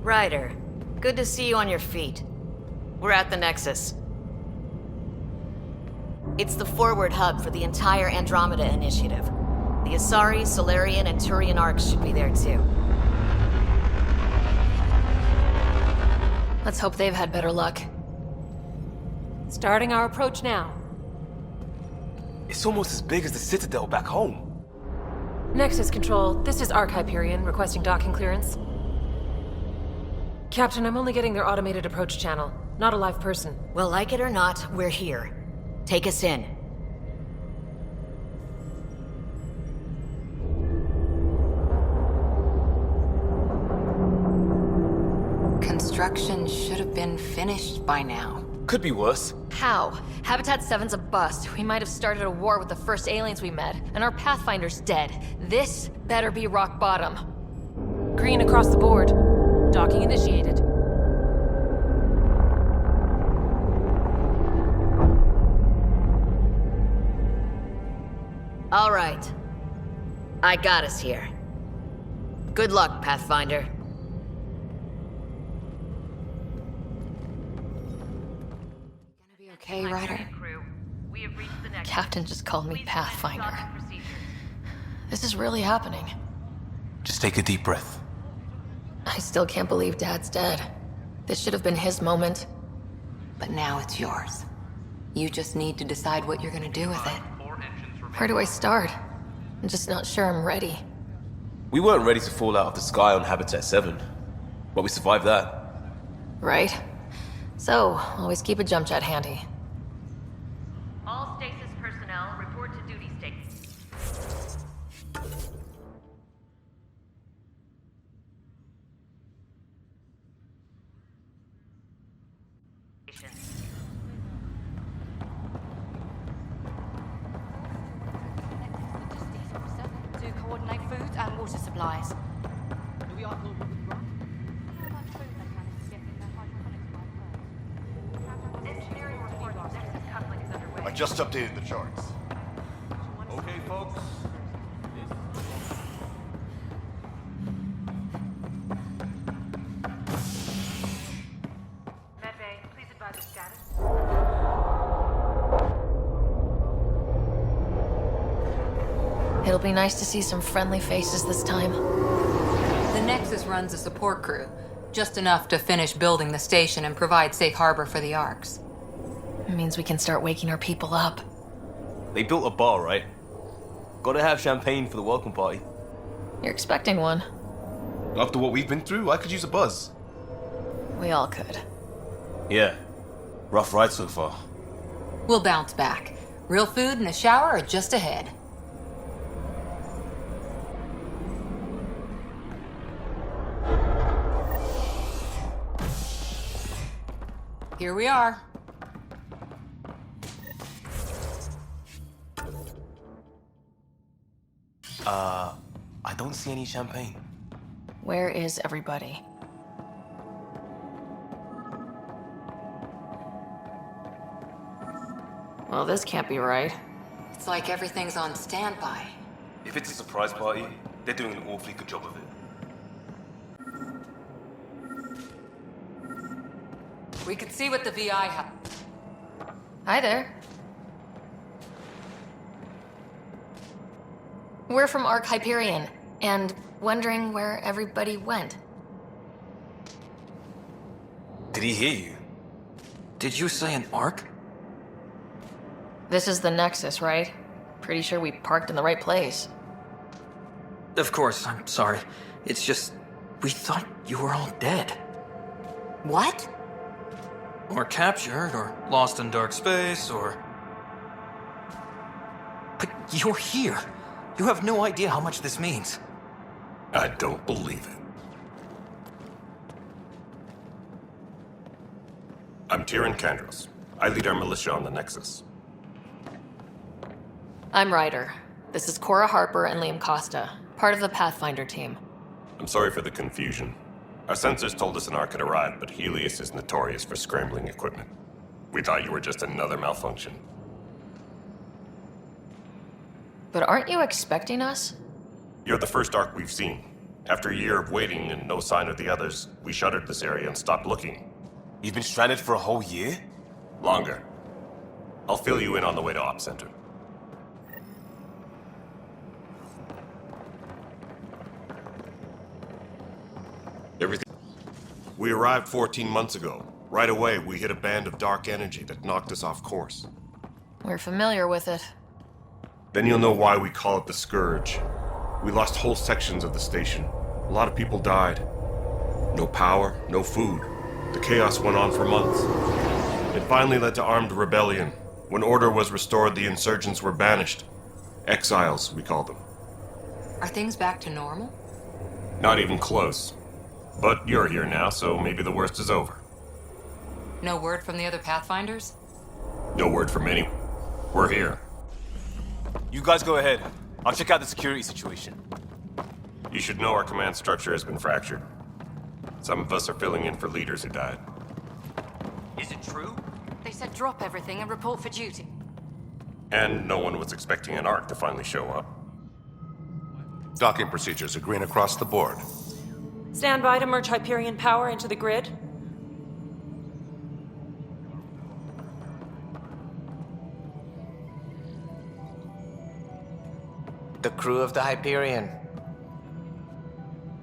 Ryder, good to see you on your feet. We're at the Nexus. It's the forward hub for the entire Andromeda initiative. The Asari, Solarian, and Turian arcs should be there too. Let's hope they've had better luck. Starting our approach now. It's almost as big as the Citadel back home. Nexus Control, this is Hyperion requesting docking clearance. Captain, I'm only getting their automated approach channel, not a live person. Well, like it or not, we're here. Take us in. Construction should have been finished by now. Could be worse. How? Habitat 7's a bust. We might have started a war with the first aliens we met, and our Pathfinder's dead. This better be rock bottom. Green across the board. Docking initiated. All right. I got us here. Good luck, Pathfinder. Okay, Ryder? Captain just called me Pathfinder. This is really happening. Just take a deep breath. I still can't believe Dad's dead. This should have been his moment. But now it's yours. You just need to decide what you're gonna do with it. Where do I start? I'm just not sure I'm ready. We weren't ready to fall out of the sky on Habitat 7, but we survived that. Right? So, always keep a jump jet handy. All stasis personnel report to duty station. To coordinate food and water supplies. I just updated the charts. Okay, folks. Medbay, please advise the status. It'll be nice to see some friendly faces this time. The Nexus runs a support crew, just enough to finish building the station and provide safe harbor for the arcs. It means we can start waking our people up. They built a bar, right? Gotta have champagne for the welcome party. You're expecting one. After what we've been through, I could use a buzz. We all could. Yeah. Rough ride so far. We'll bounce back. Real food and a shower are just ahead. Here we are. I don't see any champagne. Where is everybody? Well, this can't be right. It's like everything's on standby. If it's a surprise party, they're doing an awfully good job of it. We could see what the VI have. Hi there. We're from Hyperion, and wondering where everybody went. Did he hear you? Did you say an arc? This is the Nexus, right? Pretty sure we parked in the right place. Of course, I'm sorry. It's just, we thought you were all dead. What? Or captured, or lost in dark space, or... But you're here. You have no idea how much this means. I don't believe it. I'm Tyrion Kandros. I lead our militia on the Nexus. I'm Ryder. This is Cora Harper and Liam Costa, part of the Pathfinder team. I'm sorry for the confusion. Our sensors told us an arc had arrived, but Helios is notorious for scrambling equipment. We thought you were just another malfunction. But aren't you expecting us? You're the first arc we've seen, After a year of waiting and no sign of the others, we shuttered this area and stopped looking. You've been stranded for a whole year? Longer. I'll fill you in on the way to Op Center. We arrived 14 months ago. Right away, we hit a band of dark energy that knocked us off course. We're familiar with it. Then you'll know why we call it the Scourge. We lost whole sections of the station. A lot of people died. No power, no food. The chaos went on for months. It finally led to armed rebellion. When order was restored, the insurgents were banished. Exiles, we call them. Are things back to normal? Not even close. But you're here now, so maybe the worst is over. No word from the other Pathfinders? No word from anyone. We're here. You guys go ahead. I'll check out the security situation. You should know our command structure has been fractured. Some of us are filling in for leaders who died. Is it true? They said drop everything and report for duty. And no one was expecting an Ark to finally show up. Docking procedures are green across the board. Stand by to merge Hyperion power into the grid. The crew of the Hyperion.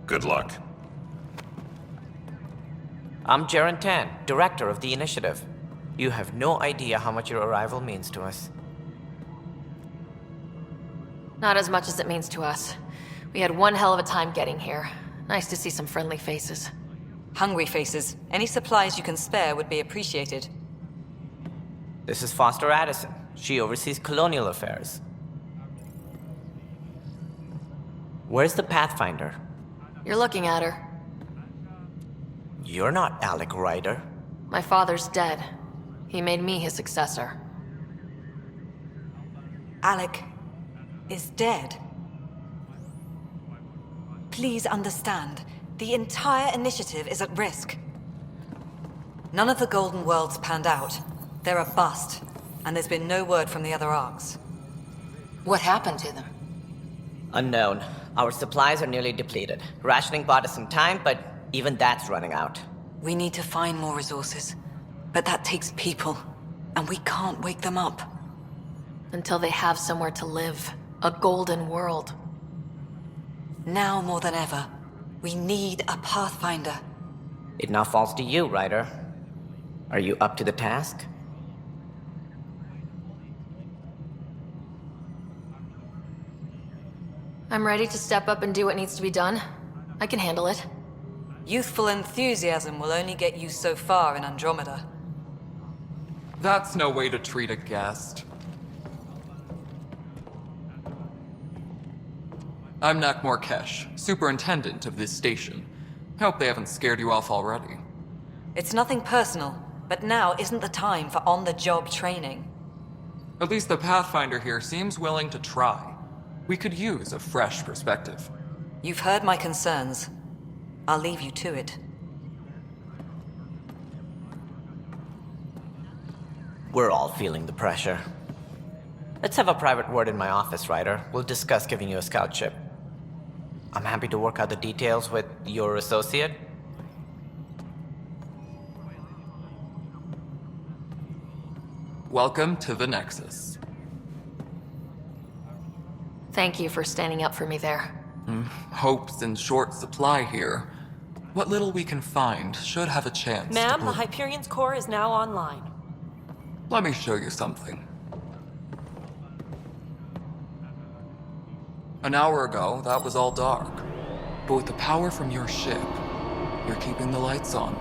Good luck. I'm Jaren Tan, director of the initiative. You have no idea how much your arrival means to us. Not as much as it means to us. We had one hell of a time getting here. Nice to see some friendly faces. Hungry faces. Any supplies you can spare would be appreciated. This is Foster Addison. She oversees colonial affairs. Where's the Pathfinder? You're looking at her. You're not Alec Ryder. My father's dead. He made me his successor. Alec is dead. Please understand, the entire initiative is at risk. None of the Golden Worlds panned out. They're a bust, and there's been no word from the other arcs. What happened to them? Unknown. Our supplies are nearly depleted. Rationing bought us some time, but even that's running out. We need to find more resources, but that takes people, and we can't wake them up. Until they have somewhere to live. A golden world. Now more than ever, we need a Pathfinder. It now falls to you, Ryder. Are you up to the task? I'm ready to step up and do what needs to be done. I can handle it. Youthful enthusiasm will only get you so far in Andromeda. That's no way to treat a guest. I'm Nak Morkesh, superintendent of this station. Hope they haven't scared you off already. It's nothing personal, but now isn't the time for on-the-job training. At least the Pathfinder here seems willing to try. We could use a fresh perspective. You've heard my concerns. I'll leave you to it. We're all feeling the pressure. Let's have a private word in my office, Ryder. We'll discuss giving you a scout ship. I'm happy to work out the details with your associate. Welcome to the Nexus. Thank you for standing up for me there. Hope's in short supply here. What little we can find should have a chance Ma'am, to the Hyperion's core is now online. Let me show you something. An hour ago, that was all dark. But with the power from your ship, you're keeping the lights on.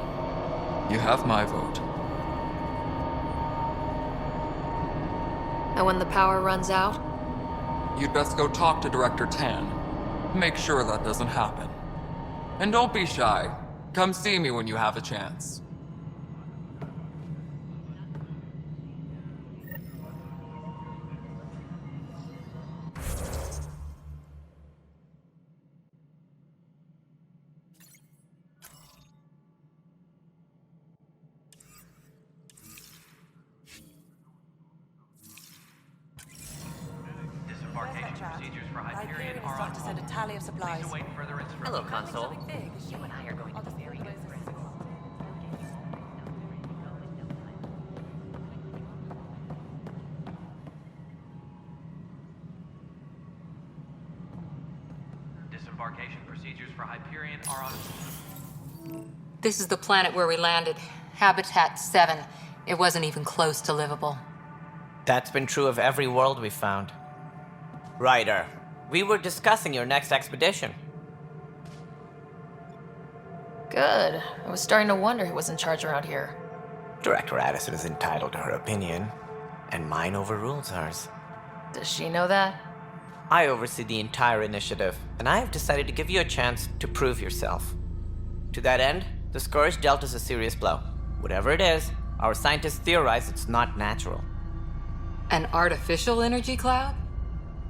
You have my vote. And when the power runs out? You'd best go talk to Director Tan. Make sure that doesn't happen. And don't be shy. Come see me when you have a chance. Disembarkation procedures for Hyperion. Hyperion is set to send a tally of supplies. Hello, console. You and I are going to be very good friends. Disembarkation procedures for Hyperion are on. This is the planet where we landed. Habitat 7. It wasn't even close to livable. That's been true of every world we've found. Ryder, we were discussing your next expedition. Good. I was starting to wonder who was in charge around here. Director Addison is entitled to her opinion, and mine overrules hers. Does she know that? I oversee the entire initiative, and I have decided to give you a chance to prove yourself. To that end, the Scourge dealt us a serious blow. Whatever it is, our scientists theorize it's not natural. An artificial energy cloud?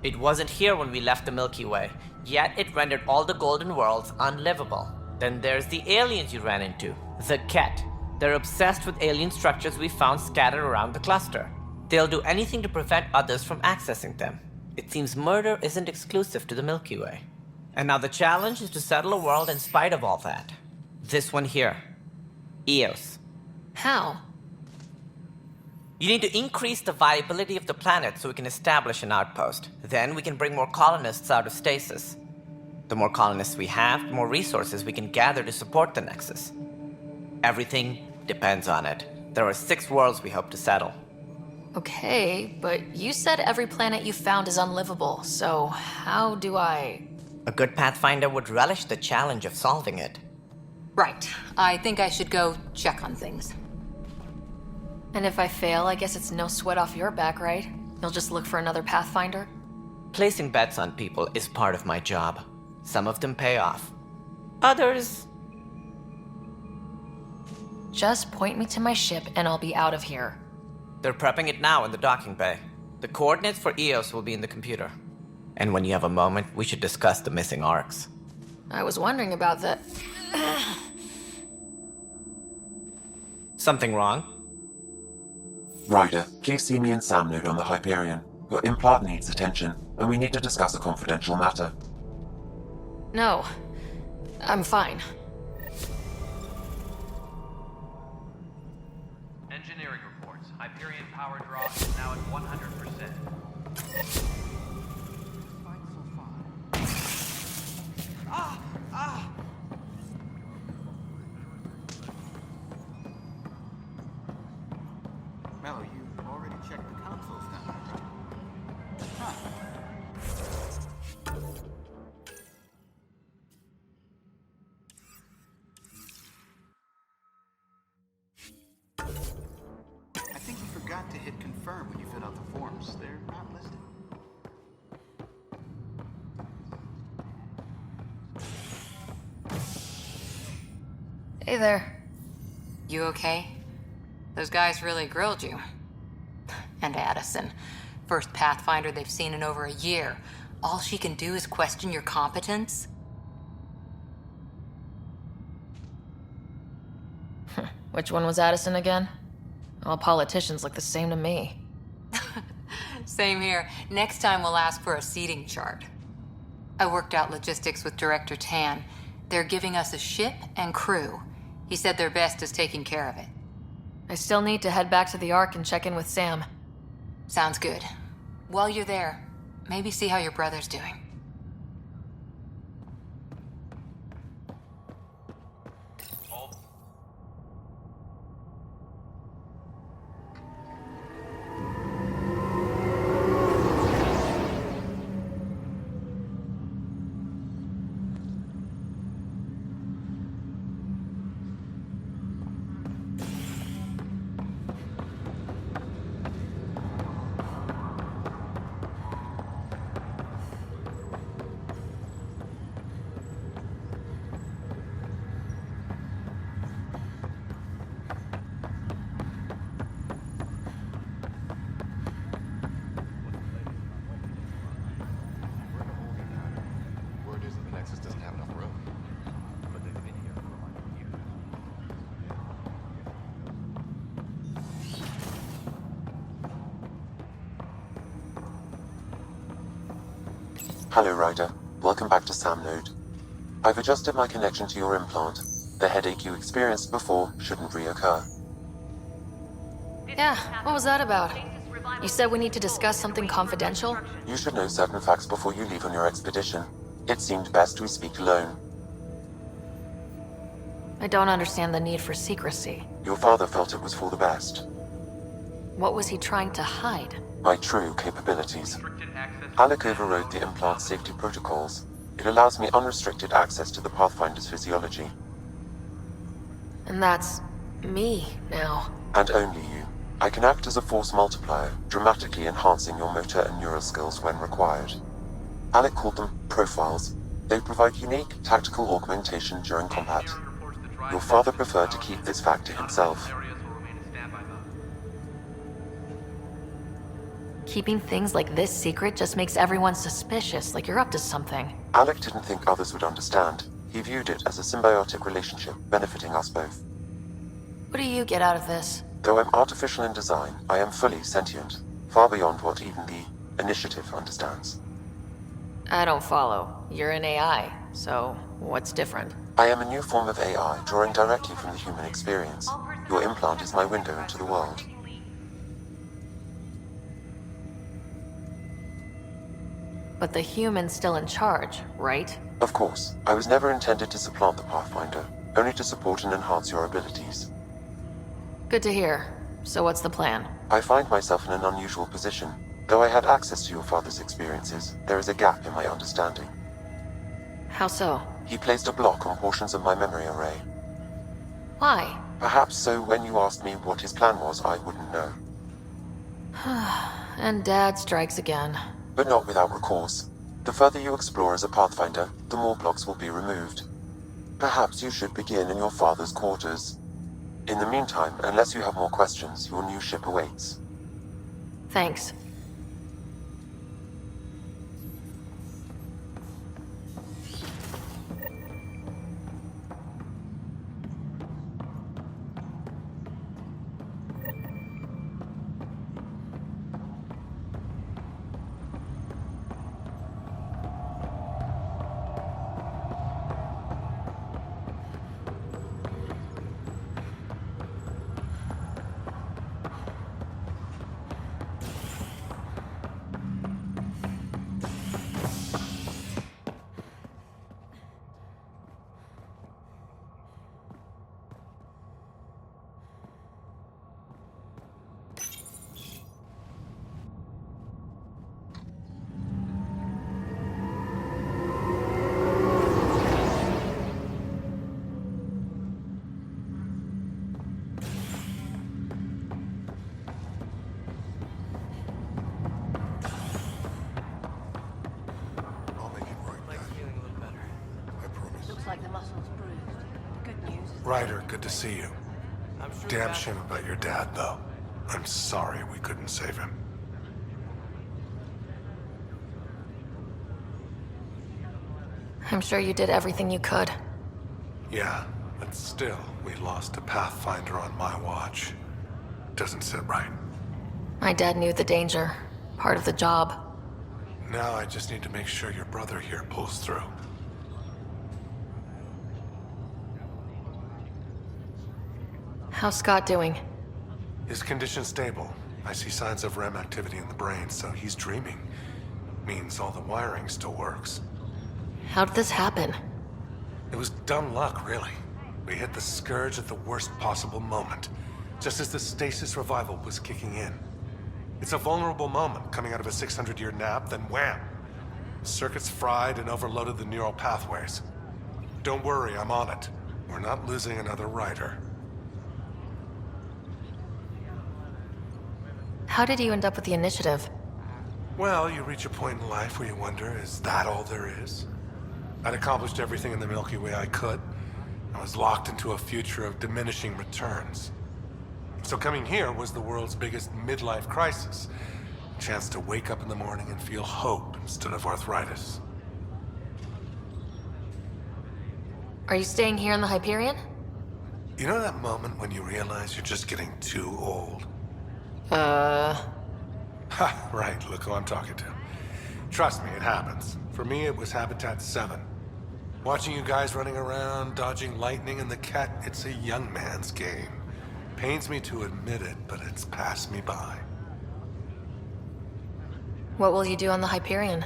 It wasn't here when we left the Milky Way, yet it rendered all the golden worlds unlivable. Then there's the aliens you ran into, the Ket. They're obsessed with alien structures we found scattered around the cluster. They'll do anything to prevent others from accessing them. It seems murder isn't exclusive to the Milky Way. And now the challenge is to settle a world in spite of all that. This one here. Eos. How? You need to increase the viability of the planet so we can establish an outpost. Then we can bring more colonists out of stasis. The more colonists we have, the more resources we can gather to support the Nexus. Everything depends on it. There are 6 worlds we hope to settle. Okay, but you said every planet you found is unlivable, so how do I... A good Pathfinder would relish the challenge of solving it. Right. I think I should go check on things. And if I fail, I guess it's no sweat off your back, right? You'll just look for another Pathfinder? Placing bets on people is part of my job. Some of them pay off. Others... Just point me to my ship and I'll be out of here. They're prepping it now in the docking bay. The coordinates for Eos will be in the computer. And when you have a moment, we should discuss the missing arcs. I was wondering about that. Something wrong? Ryder, KCME and Sam node on the Hyperion. Your implant needs attention, and we need to discuss a confidential matter. No. I'm fine. Engineering reports. Hyperion power draw is now at 100%. Mello, you already checked the consoles down there. Huh. I think you forgot to hit confirm when you filled out the forms. They're not listed. Hey there. You okay? Those guys really grilled you. And Addison. First Pathfinder they've seen in over a year. All she can do is question your competence? Which one was Addison again? All politicians look the same to me. Same here. Next time we'll ask for a seating chart. I worked out logistics with Director Tan. They're giving us a ship and crew. He said their best is taking care of it. I still need to head back to the Ark and check in with Sam. Sounds good. While you're there, maybe see how your brother's doing. Hello, Ryder. Welcome back to Sam Node. I've adjusted my connection to your implant. The headache you experienced before shouldn't reoccur. Yeah, what was that about? You said we need to discuss something confidential? You should know certain facts before you leave on your expedition. It seemed best we speak alone. I don't understand the need for secrecy. Your father felt it was for the best. What was he trying to hide? My true capabilities. Alec overrode the implant safety protocols. It allows me unrestricted access to the Pathfinder's physiology. And that's me now. And only you. I can act as a force multiplier, dramatically enhancing your motor and neural skills when required. Alec called them profiles. They provide unique tactical augmentation during combat. Your father preferred to keep this fact to himself. Keeping things like this secret just makes everyone suspicious, like you're up to something. Alec didn't think others would understand. He viewed it as a symbiotic relationship, benefiting us both. What do you get out of this? Though I'm artificial in design, I am fully sentient, far beyond what even the Initiative understands. I don't follow. You're an AI, so what's different? I am a new form of AI, drawing directly from the human experience. Your implant is my window into the world. But the human's still in charge, right? Of course. I was never intended to supplant the Pathfinder, only to support and enhance your abilities. Good to hear. So what's the plan? I find myself in an unusual position. Though I had access to your father's experiences, there is a gap in my understanding. How so? He placed a block on portions of my memory array. Why? Perhaps so when you asked me what his plan was, I wouldn't know. And Dad strikes again. But not without recourse. The further you explore as a Pathfinder, the more blocks will be removed. Perhaps you should begin in your father's quarters. In the meantime, unless you have more questions, your new ship awaits. Thanks. Ryder, good to see you. Damn shame about your dad, though. I'm sorry we couldn't save him. I'm sure you did everything you could. Yeah, but still, we lost a Pathfinder on my watch. Doesn't sit right. My dad knew the danger. Part of the job. Now I just need to make sure your brother here pulls through. How's Scott doing? His condition's stable. I see signs of REM activity in the brain, so he's dreaming. Means all the wiring still works. How did this happen? It was dumb luck, really. We hit the Scourge at the worst possible moment, just as the stasis revival was kicking in. It's a vulnerable moment, coming out of a 600-year nap, then wham! Circuits fried and overloaded the neural pathways. Don't worry, I'm on it. We're not losing another Ryder. How did you end up with the Initiative? Well, you reach a point in life where you wonder, is that all there is? I'd accomplished everything in the Milky Way I could. I was locked into a future of diminishing returns. So coming here was the world's biggest midlife crisis. A chance to wake up in the morning and feel hope instead of arthritis. Are you staying here in the Hyperion? You know that moment when you realize you're just getting too old? Ha, right, look who I'm talking to. Trust me, it happens. For me, it was Habitat 7. Watching you guys running around, dodging lightning and the cat, it's a young man's game. Pains me to admit it, but it's passed me by. What will you do on the Hyperion?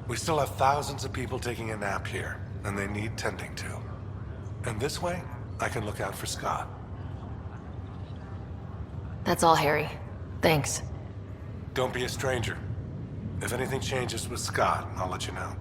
We still have thousands of people taking a nap here, and they need tending to. And this way, I can look out for Scott. That's all, Harry. Thanks. Don't be a stranger. If anything changes with Scott, I'll let you know.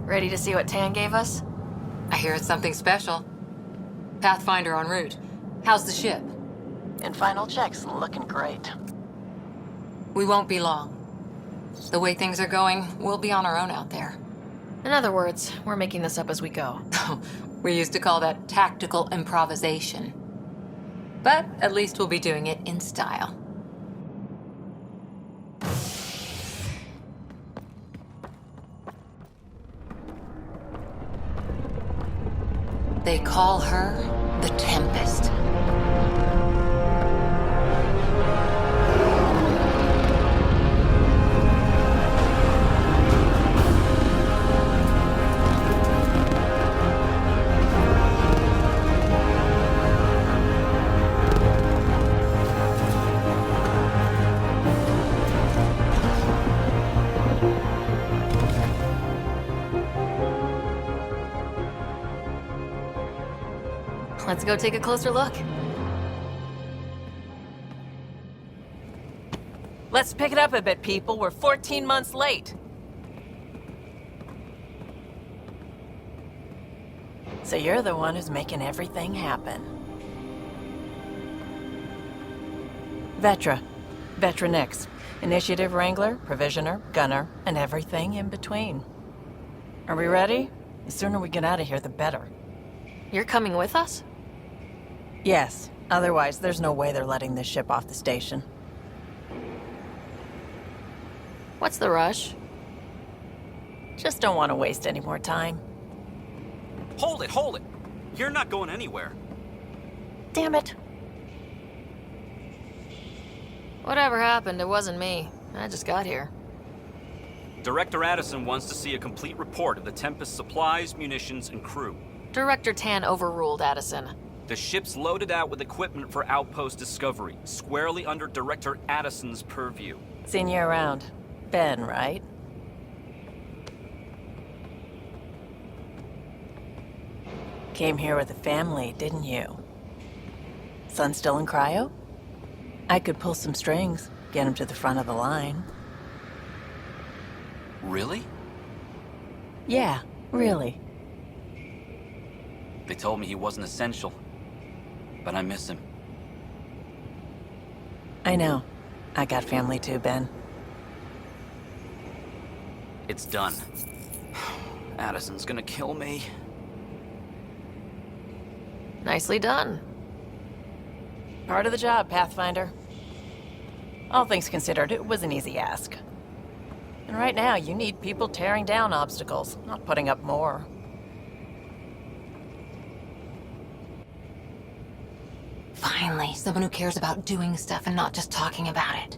Ready to see what Tan gave us? I hear it's something special. Pathfinder en route. How's the ship? In final checks, looking great. We won't be long. The way things are going, we'll be on our own out there. In other words, we're making this up as we go. We used to call that tactical improvisation. But at least we'll be doing it in style. They call her the Tempest. Let's go take a closer look. Let's pick it up a bit, people. We're 14 months late. So you're the one who's making everything happen. Vetra. Vetra Nix. Initiative Wrangler, Provisioner, Gunner, and everything in between. Are we ready? The sooner we get out of here, the better. You're coming with us? Yes. Otherwise, there's no way they're letting this ship off the station. What's the rush? Just don't want to waste any more time. Hold it, hold it! You're not going anywhere. Damn it. Whatever happened, it wasn't me. I just got here. Director Addison wants to see a complete report of the Tempest's supplies, munitions, and crew. Director Tan overruled Addison. The ship's loaded out with equipment for outpost discovery, squarely under Director Addison's purview. Seen you around. Ben, right? Came here with a family, didn't you? Son still in cryo? I could pull some strings, get him to the front of the line. Really? Yeah, really. They told me he wasn't essential, but I miss him. I know. I got family too, Ben. It's done. Addison's gonna kill me. Nicely done. Part of the job, Pathfinder. All things considered, it was an easy ask. And right now, you need people tearing down obstacles, not putting up more. Finally, someone who cares about doing stuff and not just talking about it.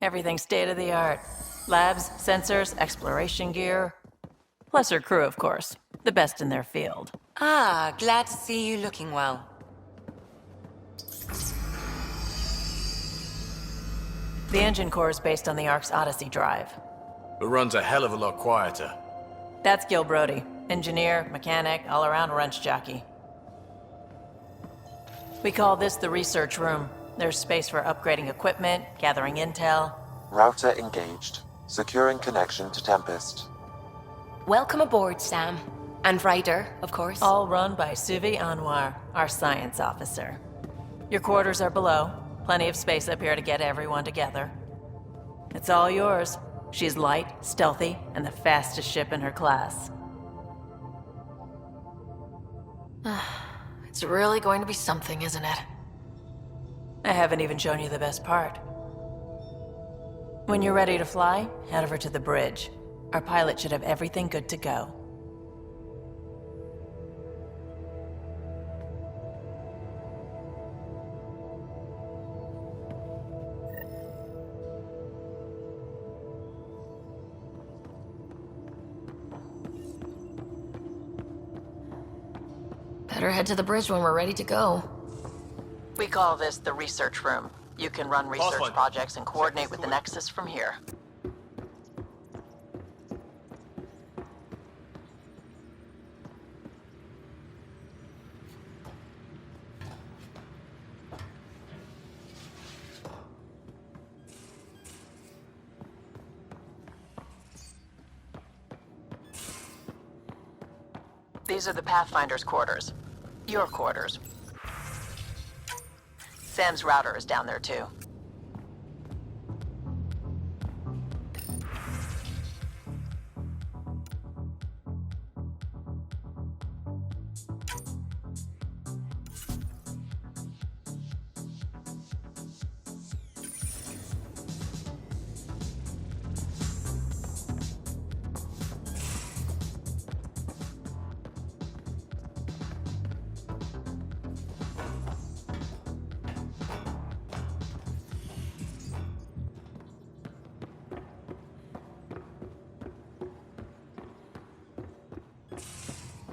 Everything's state-of-the-art. Labs, sensors, exploration gear. Plus her crew, of course. The best in their field. Ah, glad to see you looking well. The engine core is based on the Ark's Odyssey drive. It runs a hell of a lot quieter. That's Gil Brody. Engineer, mechanic, all-around wrench jockey. We call this the research room. There's space for upgrading equipment, gathering intel. Router engaged. Securing connection to Tempest. Welcome aboard, Sam. And Ryder, of course. All run by Suvi Anwar, our science officer. Your quarters are below. Plenty of space up here to get everyone together. It's all yours. She's light, stealthy, and the fastest ship in her class. It's really going to be something, isn't it? I haven't even shown you the best part. When you're ready to fly, head over to the bridge. Our pilot should have everything good to go. Better head to the bridge when we're ready to go. We call this the research room. You can run research projects and coordinate with the Nexus from here. These are the Pathfinder's quarters. Your quarters. Sam's router is down there too.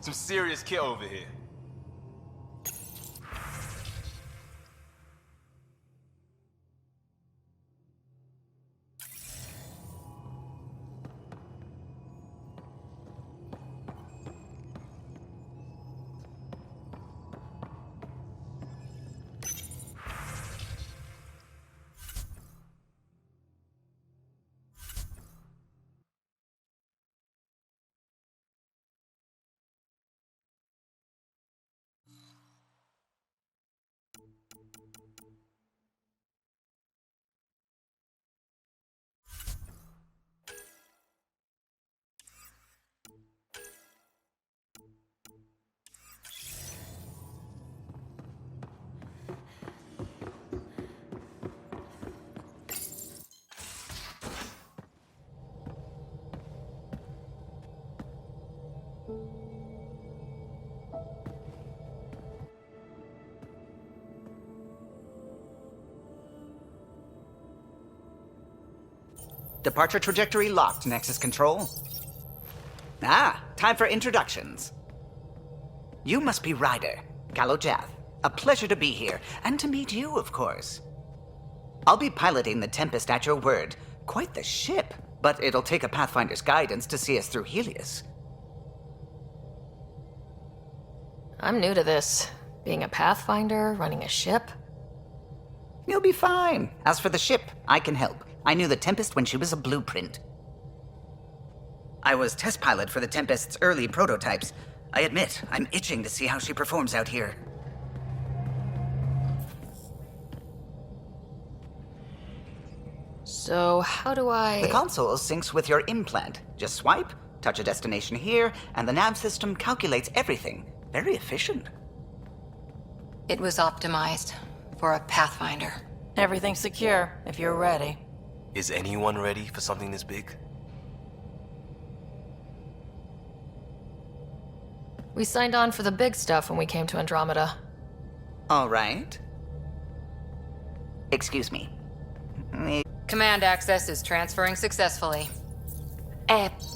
Some serious kit over here. Departure trajectory locked, Nexus Control. Ah, time for introductions. You must be Ryder, Kalojath. A pleasure to be here, and to meet you, of course. I'll be piloting the Tempest at your word. Quite the ship, but it'll take a Pathfinder's guidance to see us through Helios. I'm new to this. Being a Pathfinder, running a ship. You'll be fine. As for the ship, I can help. I knew the Tempest when she was a blueprint. I was test pilot for the Tempest's early prototypes. I admit, I'm itching to see how she performs out here. So, how do I... The console syncs with your implant. Just swipe, touch a destination here, and the nav system calculates everything. Very efficient. It was optimized for a Pathfinder. Everything's secure, if you're ready. Is anyone ready for something this big? We signed on for the big stuff when we came to Andromeda. All right. Excuse me. Command access is transferring successfully.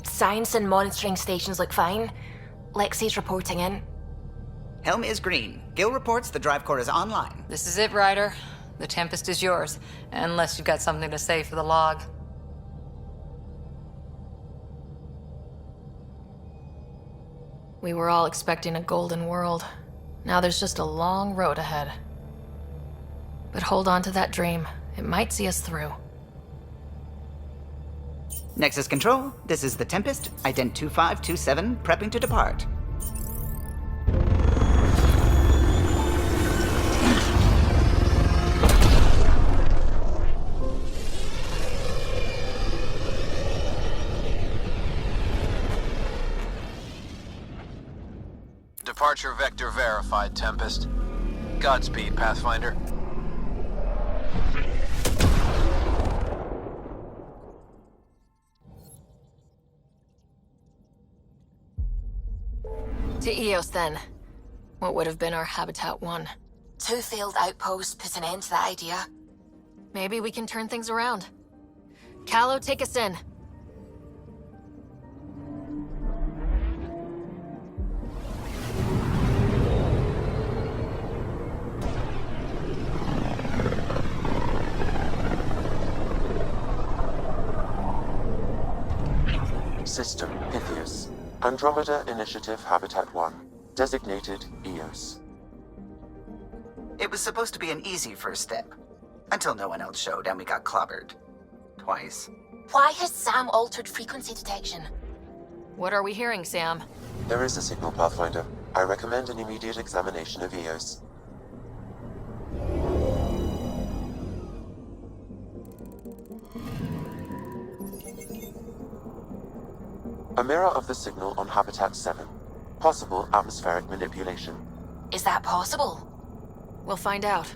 Science and monitoring stations look fine. Lexi's reporting in. Helm is green. Gil reports the drive core is online. This is it, Ryder. The Tempest is yours, unless you've got something to say for the log. We were all expecting a golden world. Now there's just a long road ahead. But hold on to that dream. It might see us through. Nexus Control, this is the Tempest, ident 2527, prepping to depart. Departure vector verified, Tempest. Godspeed, Pathfinder. To Eos, then. What would have been our Habitat 1? 2 failed outposts put an end to that idea. Maybe we can turn things around. Callow, take us in. System Pythias. Andromeda Initiative Habitat 1. Designated Eos. It was supposed to be an easy first step. Until no one else showed and we got clobbered. Twice. Why has Sam altered frequency detection? What are we hearing, Sam? There is a signal, Pathfinder. I recommend an immediate examination of Eos. A mirror of the signal on Habitat 7. Possible atmospheric manipulation. Is that possible? We'll find out.